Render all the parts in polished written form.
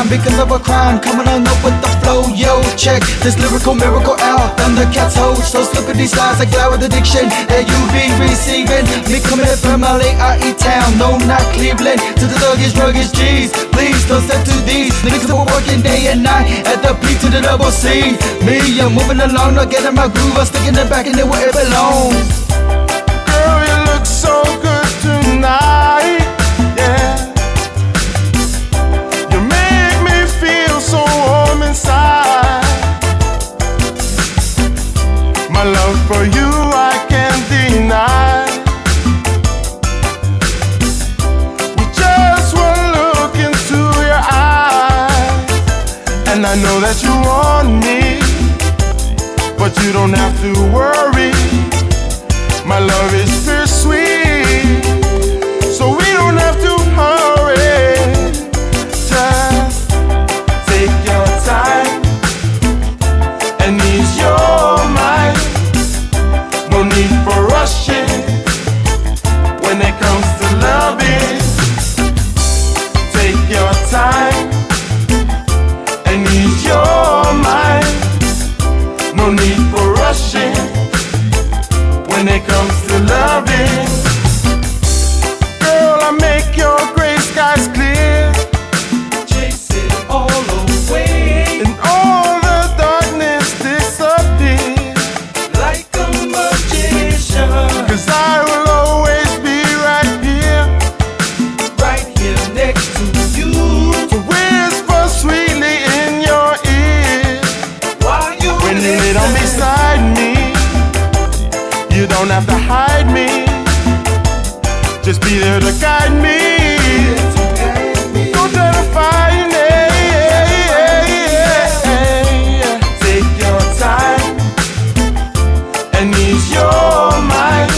time because of a crime. Coming on up with the flow, yo, check this lyrical miracle out. Thundercats hold, so slip these lines like glad with addiction that you be receiving. Me coming from LA, town, no, not Cleveland. To the thuggish, ruggish G's, please don't step to these niggas that were working day and night at the P to the double C. Me, I'm moving along, not getting my groove, I'm sticking it back in there where it belongs. Girl, you look so good tonight, yeah. You make me feel so warm inside. My love for you I can't deny. With just one look into your eyes, and I know that you want me, but you don't have to worry. My love is pure sweet, so we don't have to hurry. Just take your time and ease your mind. No need for rushing when it comes to loving. Take your time and ease your mind. No need for rushing when it comes to loving. Girl, I make your gray skies clear, Chase it all away, and all the darkness disappear. like a magician, 'Cause I will always be right here next to you. to whisper sweetly in your ear. While you When you lay down beside me, you don't have to hide me, just be there to guide me. Don't try to find me. Take your time and ease your mind.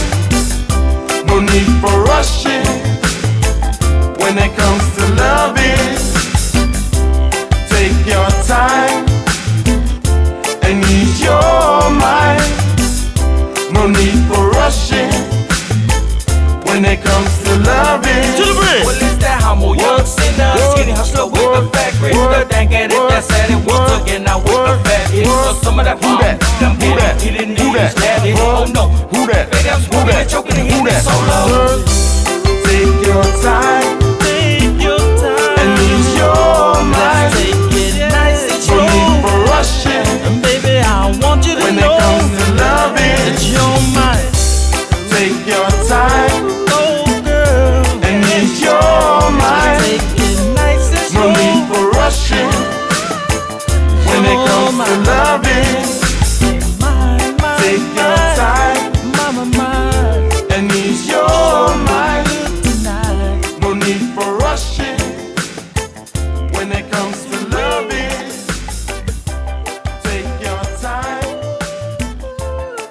No need for rushing when it comes to loving. Take your time and ease your mind. No need for rushing when it comes to loving. To the bridge. Well, it's that homo, young sinner, skinny hustler with the fat grip. The dang at it, that's at it. Once again, now with the fat hit. So some of that Who that? them Who that? he didn't Who need that? that it. Oh no, Who that? baby, I'm Who smoking that? and choking and Who hitting that? it solo. Take your time Take your time and ease your mind. take it nice and No need slow. for rushing And baby, I want you to when it know comes to loving. that you're mine. Take your time Oh girl, and ease your mind. take it nice and No slow. need for rushing when it comes to loving. Take your time and ease your mind. No need for rushing when it comes to loving. Take your time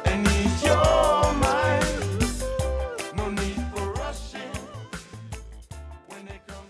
and ease your mind. No need for rushing when it comes